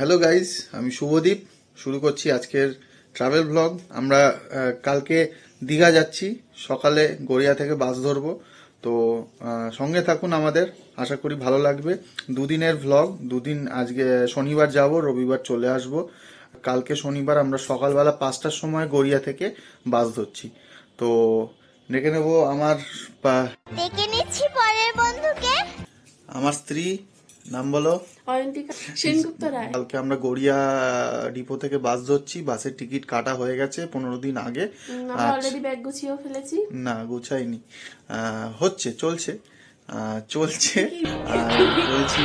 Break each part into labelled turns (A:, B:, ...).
A: Hello guys, আমি শুভদীপ শুরু করছি আজকের ট্রাভেল ব্লগ। আমরা কালকে দীঘা যাচ্ছি, সকালে গড়িয়া থেকে বাস ধরবো। তো সঙ্গে থাকুন আমাদের, আশা করি ভালো লাগবে। দুদিনের ভ্লগ, দুদিন। আজকে শনিবার যাব, রবিবার চলে আসব। কালকে শনিবার আমরা সকালবেলা 5টার সময় গড়িয়া থেকে বাস ধরছি। তো ডেকে নেব
B: ডেকে নিচ্ছি পরের বন্ধুকে।
A: আমার স্ত্রী, নাম বলো?
C: অয়ন্তিকা সেনগুপ্ত রায়।
A: কালকে আমরা গড়িয়া ডিপো থেকে বাস ধরছি। বাসের টিকিট কাটা হয়ে গেছে 15 দিন আগে।
C: আমরা অলরেডি ব্যাগ গুছিয়েও ফেলেছি।
A: না, গুছাইনি, চলছে। বলছি,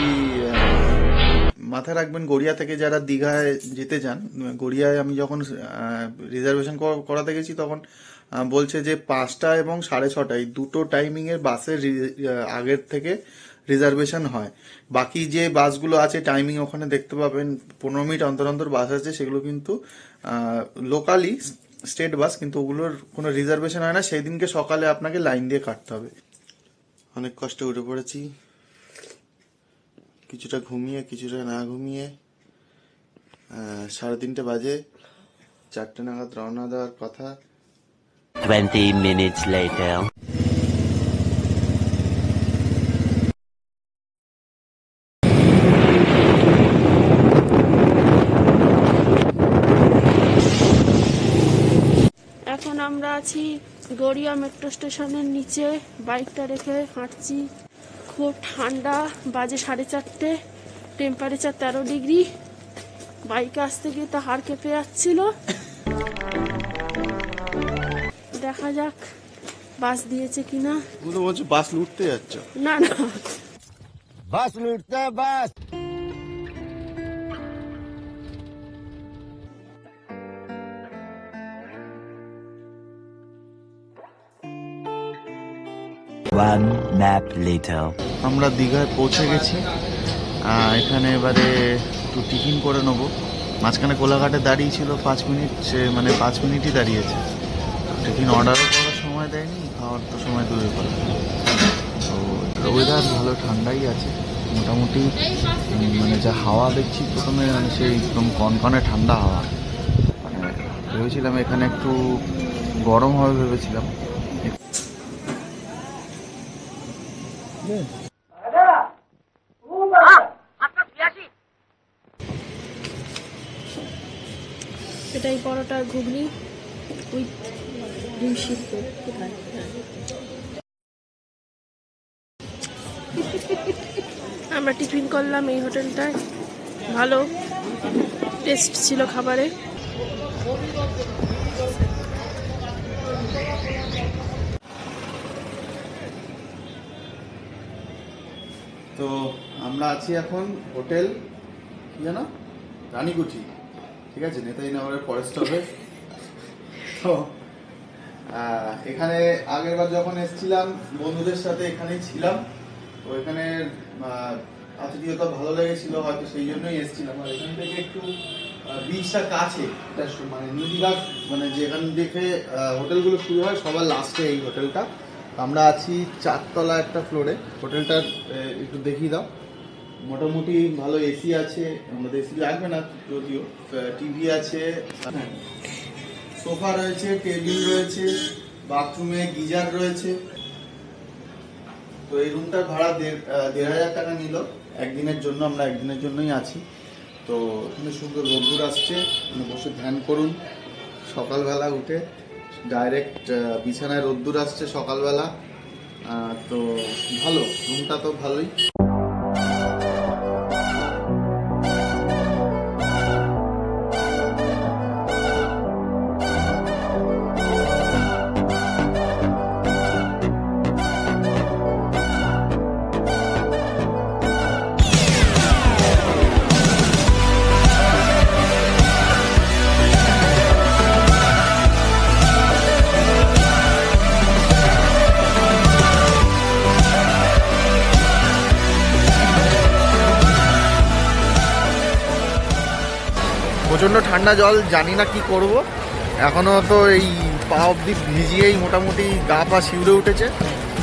A: মাথায় রাখবেন, গড়িয়া থেকে যারা দীঘায় যেতে চান, গড়িয়ায় আমি যখন রিজার্ভেশন করাতে গেছি তখন বলছে যে 5টা এবং 6:30 এই দুটো টাইমিং এর বাসের আগের থেকে রিজার্ভেশন হয়। বাকি যে বাসগুলো আছে টাইমিং ওখানে দেখতে পাবেন, 15 মিনিট অন্তর অন্তর বাস আছে, সেগুলো কিন্তু লোকালি স্টেট বাস, কিন্তু ওগুলোর কোনো রিজার্ভেশন হয় না। সেই দিনকে সকালে আপনাকে লাইন দিয়ে কাটতে হবে। অনেক কষ্টে উঠে পড়েছি, কিছুটা ঘুমিয়ে কিছুটা না ঘুমিয়ে। 3:30 বাজে, 4টে নাগাদ রওনা দেওয়ার কথা।
D: 20 minutes later.
C: এখন আমরা আছি গড়িয়া মেট্রো স্টেশনের নিচে, বাইকটা রেখে হাঁটছি। খুব ঠান্ডা, বাজে 4:30, টেম্পারেচার 13 ডিগ্রি। বাইকে আসতে গিয়ে তো হাড় কেঁপে যাচ্ছিল। দেখা যাক বাস দিয়েছে কিনা।
A: বলছে বাস লুটতে যাচ্ছ?
C: না না,
D: Bus lutta bus. One nap later.
A: আমরা দীঘায় পৌঁছে গেছি। এখানে এবারে একটু টিফিন করে নেবো। মাঝখানে কোলাঘাটে দাঁড়িয়ে ছিল 5 মিনিট, সে মানে 5 মিনিটই দাঁড়িয়েছে। টিফিন অর্ডারও করার সময় দেয়নি, খাওয়ার তো সময় দূরে পড়ে। তো ওয়েদার ভালো, ঠান্ডাই আছে মোটামুটি। মানে যা হাওয়া দেখছি প্রথমে, মানে সেই একদম কনকনে ঠান্ডা হাওয়া। মানে ভেবেছিলাম এখানে একটু গরম হবে ভেবেছিলাম।
C: এটাই পরোটা ঘুগনি উইথ ডিম সিদ্ধ। আমরা টিফিন করলাম এই হোটেলটায়, ভালো টেস্ট ছিল খাবারে।
A: তো আমরা আছি এখন হোটেল কি জানো, রানীকুঠি, ঠিক আছে, নেতাজি নগরের পরের স্টপে। তো এখানে আগের বার যখন এসেছিলাম বন্ধুদের সাথে এখানেই ছিলাম। তো এখানে আতিথেয়তা ভালো লেগেছিল, হয়তো সেই জন্যই এসেছিলাম। আর এখান থেকে একটু বিচটা কাছে, মানে নদীঘাট, মানে যেখান থেকে হোটেলগুলো শুরু হয় সবার লাস্টে এই হোটেলটা। আমরা আছি 4তলা একটা ফ্লোরে। হোটেলটা একটু দেখিয়ে দাও। মোটামুটি ভালো এসি আছে, আমাদের এসি লাগবে না যদিও, টিভি আছে, সোফা রয়েছে, টেবিল রয়েছে, বাথরুমে গিজার রয়েছে। তো এই রুমটার ভাড়া 1,500 টাকা নিল একদিনের জন্য। আমরা একদিনের জন্যই আছি। তো এখানে সুন্দর রোদ্দুর আসছে, বসে ধ্যান করুন। সকালবেলা উঠে ডাইরেক্ট বিছানায় রোদ্দুর আসছে সকালবেলা। তো ভালো, রুমটা তো ভালোই। প্রচণ্ড ঠান্ডা জল, জানি না কি করব। এখনো তো এই পা অব্দি ভিজিয়েই মোটামুটি গা পা শিউরে উঠেছে।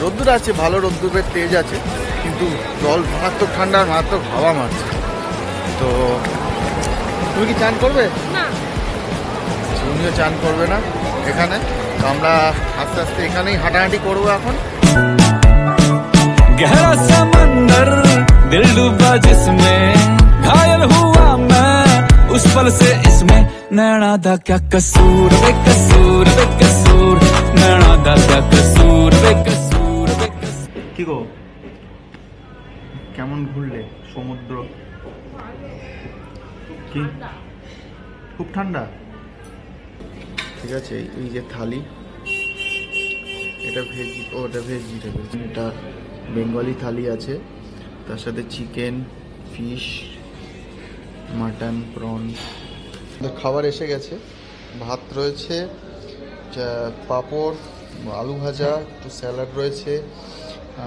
A: রোদ্দুর আছে, ভালো রোদ্দুরের তেজ আছে, কিন্তু জল মারাত্মক ঠান্ডা আর মারাত্মক হাওয়া মারছে। তো তুমি কি চান করবে?
C: না।
A: উনিও চান করবে না এখানে। তো আমরা আস্তে আস্তে এখানেই হাঁটাহাঁটি করবো এখন।
E: गहरा समंदर दिल डूबा जिसमें घायल हुआ मैं उस पल से इसमें नैना दा क्या कसूर बेकसूर बेकसूर नैना दा क्या कसूर बेकसूर बेकसूर।
A: কি গো, কেমন ঘুরলে সমুদ্র? কি খুব ঠান্ডা? ঠিক আছে, এই যে থালি, এটা ভেজ, ওটা ভেজিটেবল, এটা বেঙ্গলি থালি আছে, তার সাথে চিকেন, ফিশ, মাটন, প্রন। খাবার এসে গেছে, ভাত রয়েছে, পাঁপড়, আলু ভাজা, একটু স্যালাড রয়েছে,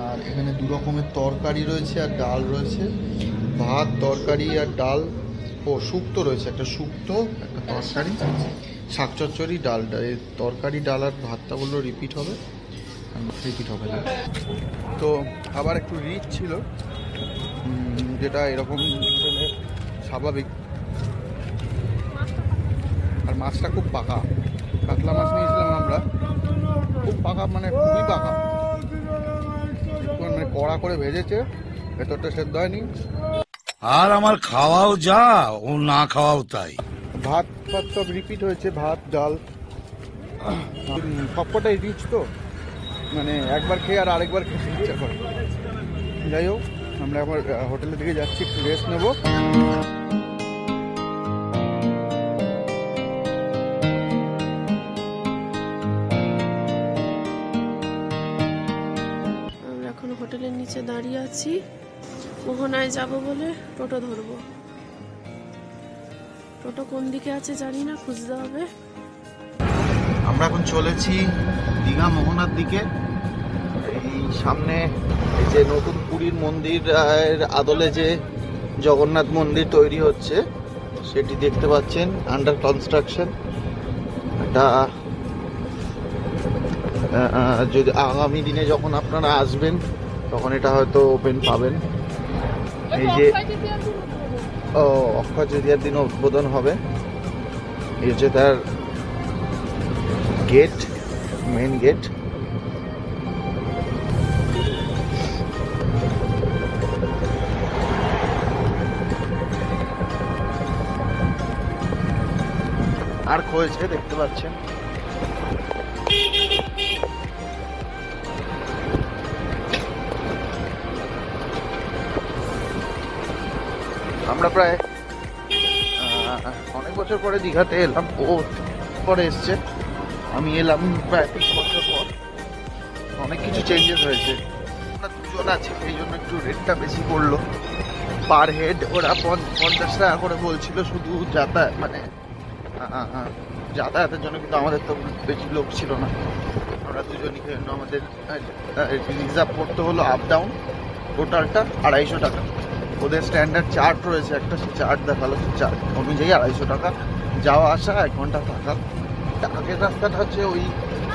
A: আর এখানে দু রকমের তরকারি রয়েছে আর ডাল রয়েছে। ভাত, তরকারি আর ডাল, ও শুক্তো রয়েছে, একটা শুক্তো, একটা তরকারি, শাক চচ্চড়ি, ডালটা, এই তরকারি, ডাল আর ভাতটা বললো রিপিট হবে, রিপিট হবে না। তো আবার একটু রিচ ছিল, যেটা এরকম হোটেলে স্বাভাবিক। আর মাছটা খুব পাকা, কাতলা মাছ নিয়েছিলাম আমরা, খুব পাকা, মানে খুবই পাকা, মানে কড়া করে ভেজেছে, ভেতরটা সেদ্ধ হয়নি।
F: আর আমার খাওয়াও যা, ও না খাওয়াও তাই।
A: ভাত ফাত সব রিপিট হয়েছে, ভাত, ডাল, সবকটাই রিচ, তো মানে একবার খেয়ে আর আরেকবার খেতে ইচ্ছা করে। যাই হোক, আমরা আবার হোটেলের দিকে যাচ্ছি, একটু রেস্ট নেবো।
C: আমরা এখন হোটেলের নিচে দাঁড়িয়ে আছি, মোহনায় যাব বলে টোটো ধরবো। টোটো কোন দিকে আছে জানি না, খুঁজতে হবে।
A: আমরা এখন চলেছি দীঘা মোহনার দিকে। এই সামনে এই যে নতুন পুরীর মন্দিরের আদলে যে জগন্নাথ মন্দির তৈরি হচ্ছে, সেটি দেখতে পাচ্ছেন, আন্ডার কনস্ট্রাকশন। এটা যদি আগামী দিনে যখন আপনারা আসবেন তখন এটা হয়তো ওপেন পাবেন। এই যে অক্ষয় তৃতীয়ার দিন উদ্বোধন হবে। এই হচ্ছে তার গেট, মেন গেট। আর হয়েছে দেখতে পাচ্ছেন। আমরা প্রায় অনেক বছর পরে দীঘাতে এলাম, ও পরে এসছে, আমি এলাম প্রায় 3 বছর পর। অনেক কিছু চেঞ্জেস হয়েছে। আমরা দুজন আছি, সেই জন্য একটু রেটটা বেশি পড়লো পার হেড। ওরা 50 টাকা করে বলছিল শুধু যাতায়াত, মানে যাতায়াতের জন্য, কিন্তু আমাদের তো বেশি লোক ছিল না, আমরা দুজনই, জন্য আমাদের রিজার্ভ করতে হলো আপ ডাউন, টোটালটা 250 টাকা। ওদের স্ট্যান্ডার্ড চার্ট রয়েছে একটা, সে চার্ট দেখালো, সে চার্ট অনুযায়ী 250 টাকা যাওয়া আসা, 1 ঘন্টা থাকা। আগের রাস্তাটা হচ্ছে ওই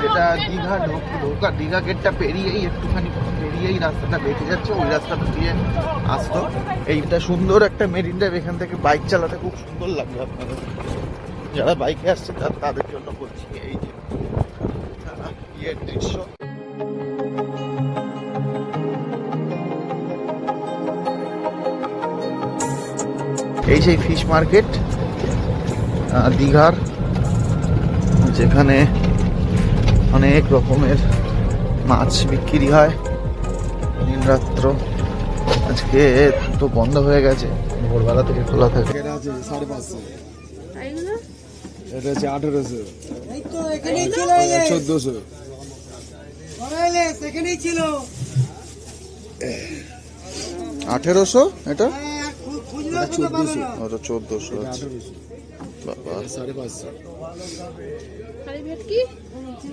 A: যেটা দীঘা ঢোকা, দীঘা গেটটা পেরিয়েই একটুখানি পেরিয়েই রাস্তাটা বেঁকে যাচ্ছে, ওই রাস্তাটা দিয়ে আসতো। এইটা সুন্দর একটা মেরিন ড্রাইভ, এখান থেকে বাইক চালাতে খুব সুন্দর লাগবে আপনাদের, যারা বাইকে আসছে তাদের জন্য বলছি। এই যে ইয়ের দৃশ্য, এই সেই ফিশ মার্কেট দীঘার, যেখানে অনেক রকমের মাছ বিক্রি হয় দিনরাত্র। আজকে তো বন্ধ হয়ে গেছে, ভোরবেলা থেকে খোলা থাকে।
G: এটা আছে 550,
C: তাইগুলো
G: এটা হচ্ছে 1800,
H: এই তো এখানেই ছিল,
G: 1400।
H: ওরাইলে সেখানেই ছিল।
A: 1800 এটা,
H: খুঁজলে
G: এটা 1400,
A: ওটা 1400
G: এটা
A: আছে।
G: 1800,
A: বাবা,
G: এটা 550।
C: খালি ভেটকি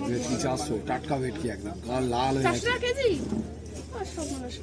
G: ভেটকি 400, টাটকা ভেটকি একদম লাল হয়ে
C: 4
G: আছে।
C: টাকা কেজি। আর সব মানুষ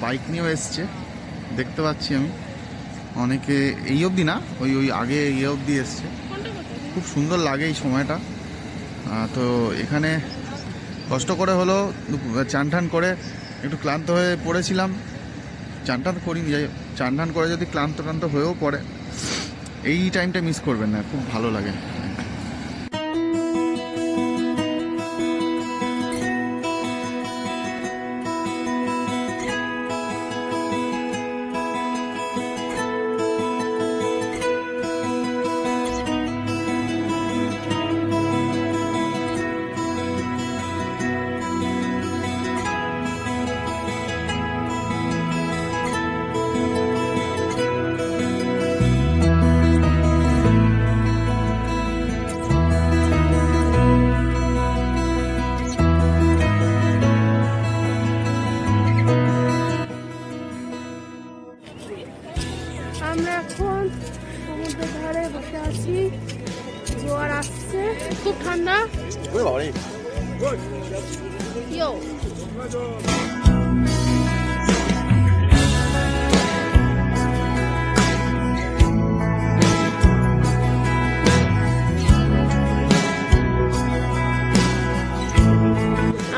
A: বাইক নিয়েও এসছে, দেখতে পাচ্ছি আমি। অনেকে এই অবধি না, ওই আগে ইয়ে অবধি এসছে। খুব সুন্দর লাগে এই সময়টা। তো এখানে কষ্ট করে হলো চান টান করে একটু ক্লান্ত হয়ে পড়েছিলাম। চান টান করিনি, যাই চান টান করে যদি ক্লান্ত হয়েও পড়ে, এই টাইমটা মিস করবেন না, খুব ভালো লাগে।
C: আমরা এখন সমুদ্রের ধারে বসে আছি, জোয়ার আসছে, খুব ঠান্ডা। ইয়ো।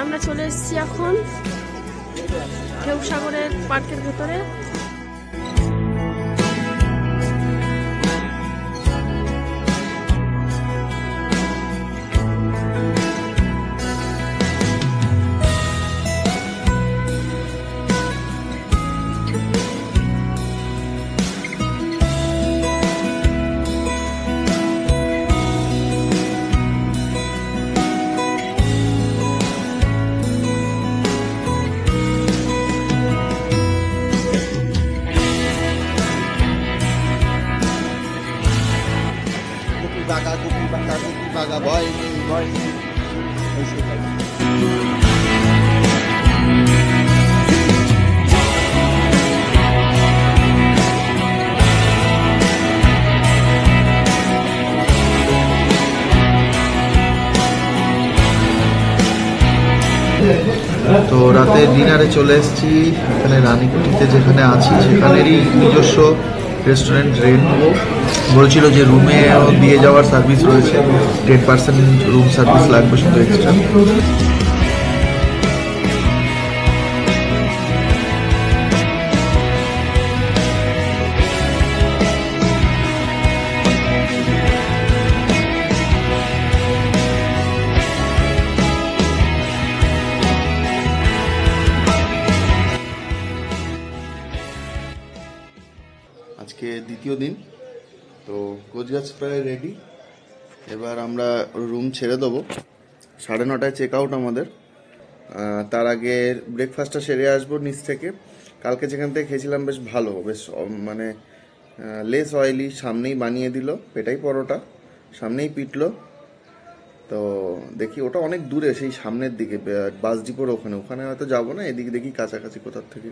C: আমরা চলে এসেছি এখন ঢেউ সাগরের পার্কের ভেতরে।
A: তো রাতে ডিনারে চলে এসেছি এখানে রানীকুঠিতে, যেখানে আছি সেখানেরই নিজস্ব রেস্টুরেন্ট রেনবো। বলেছিল যে রুমে দিয়ে যাওয়ার সার্ভিস রয়েছে, 10% রুম সার্ভিস লাগবে শুধু এক্সট্রা। আজকে দ্বিতীয় দিন, তো কোচগাছ প্রায় রেডি। এবার আমরা রুম ছেড়ে দেবো, 9:30 চেক আউট আমাদের। তার আগে ব্রেকফাস্টটা সেরে আসবো নিচ থেকে। কালকে যেখান থেকে খেয়েছিলাম বেশ ভালো, বেশ মানে লেস অয়েলি, সামনেই বানিয়ে দিল পেটাই পরোটা, সামনেই পিটলো। তো দেখি, ওটা অনেক দূরে, সেই সামনের দিকে বাস ডিপোর ওখানে হয়তো যাবো না, এদিকে দেখি কাছাকাছি কোথার থেকে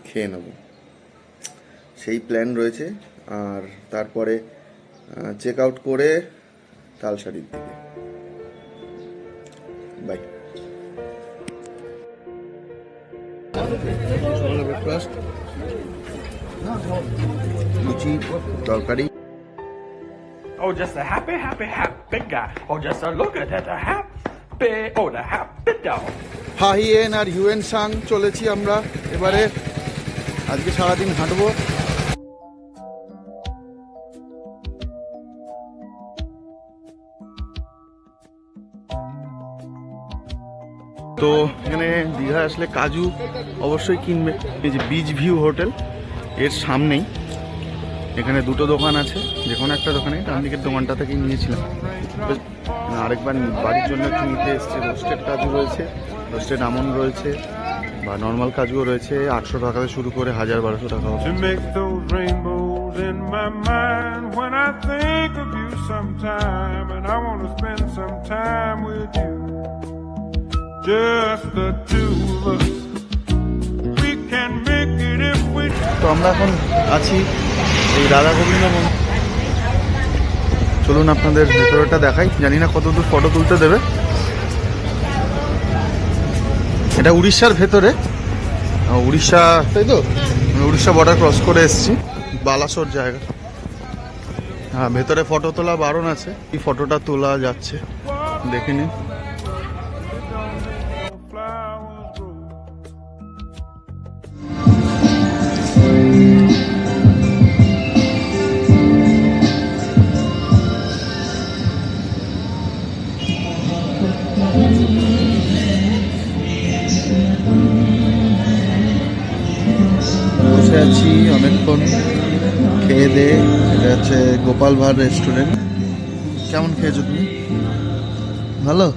A: খেয়ে নেবো, সেই প্ল্যান রয়েছে। আর তারপরে চেক আউট করে তালসারির দিকে। বাই। ব্রেকফাস্ট, লুচি, তরকারি।
I: Oh, just a happy guy. Oh, just a look at that, a happy, oh, the happy dog.
A: হাইয়েন আর হিউয়েন সাং চলেছি আমরা এবারে। আজকে সারাদিন হাঁটবো। তো এখানে দীঘা আসলে কাজু অবশ্যই কিনবে। এই যে বিচ ভিউ হোটেল, এর সামনেই এখানে দুটো দোকান আছে, যে কোনো একটা দোকানে, ডান দিকের দোকানটা থেকেই নিয়েছিলাম। আরেকবার বাড়ির জন্য একটু নিতে এসছে। রোস্টেড কাজু রয়েছে, রোস্টেড আমন্ড রয়েছে, বা নর্মাল কাজুও রয়েছে। 800 টাকা থেকে শুরু করে 1000-1200 টাকা। তো আমরা এখন আছি এই রাধা গোবিন্দ মন্দির। চলুন আপনাদের ভেতরটা দেখাই। জানি না কত দূর ফটো তুলতে দেবে। এটা উড়িষ্যার ভেতরে, উড়িষ্যা, তাই তো? উড়িষ্যা বর্ডার ক্রস করে এসেছি, বালাসোর জায়গা। হ্যাঁ, ভেতরে ফটো তোলা বারণ আছে, এই ফটোটা তোলা যাচ্ছে, দেখে নিন। বসে আছি অনেকক্ষণ, খেয়ে দে। এটা হচ্ছে গোপাল ভাঁড় রেস্টুরেন্ট। কেমন খেয়েছো তুমি? ভালো?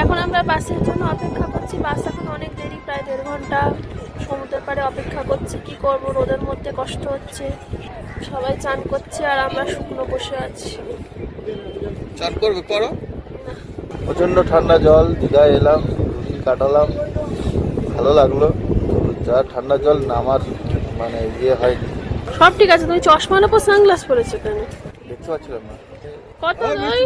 C: এখন আমরা বাসের জন্য অপেক্ষা করছি। বাস এখন অনেক দেরি, প্রায় 1.5 ঘন্টা সমুদ্রের পাড়ে অপেক্ষা করছি। কি করব, রোদের মধ্যে কষ্ট হচ্ছে। সবাই চান করছে আর আমরা শুকনো বসে আছি।
A: চান করবে? করো। প্রচন্ড ঠান্ডা জল, দীঘায় এলাম, দুদিন কাটালাম, ভালো লাগলো। যা ঠান্ডা জল নামার মানে ইয়ে হয়নি।
C: সব ঠিক আছে, তুমি চশমার উপর সানগ্লাস পরেছো কেন?
A: দেখতে পাচ্ছিলাম না।
C: কত দই?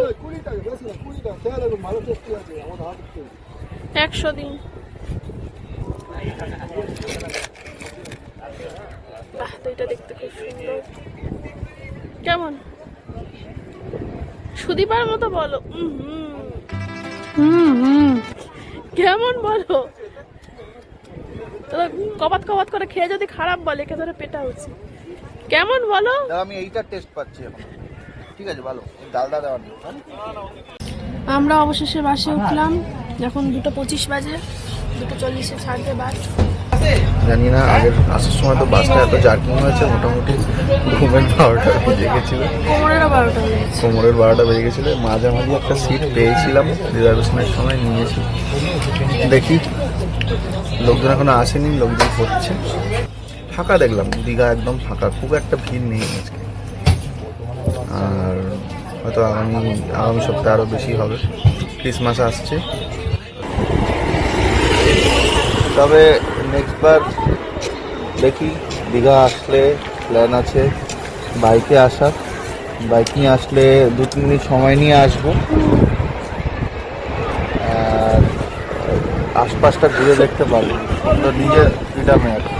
C: 100 দিন। বাহ, দইটা দেখতে খুব সুন্দর। কেমন? সুদীপার মতো বলো। কেমন বলো? কবাত কবাত করে খেয়ে যদি খারাপ বলে, একে ধরে পেটা উচিত। কেমন বলো?
A: আমি এইটা টেস্ট পাচ্ছি এখন। ঠিক আছে, ভালো। ডালডা দেওয়া নেই।
C: আমরা অবশেষে বাসে উঠলাম। এখন 2:25 বাজে, 2:40-এ ছাড়বে বাস।
A: জানি না, আগের আসার সময় তো বাসটা এত জার্কিং হয়েছে, মোটামুটি ঘুমের 12টা বেজে গেছিল,
C: কোমরেরও 12টা বেজেছে।
A: কোমরের 12টা বেজে গেছিল। মাঝামাঝি একটা সিট পেয়েছিলাম, রিজার্ভেশনের সময় নিয়েছি। দেখি, লোকজন এখনো আসেনি, লোকজন হচ্ছে। ফাঁকা দেখলাম, দীঘা একদম ফাঁকা, খুব একটা ভিড় নেই আজকে। আর হয়তো আগামী সপ্তাহে আরও বেশি হবে, ক্রিসমাস আসছে। তবে নেক্সট বার দেখি, দীঘা আসলে প্ল্যান আছে বাইকে আসার। বাইক নিয়ে আসলে 2-3 মিনিট সময় নিয়ে আসবো, আর আশপাশটা ঘুরে দেখতে পারবো, তো নিজের ফ্রিডামে আর কি।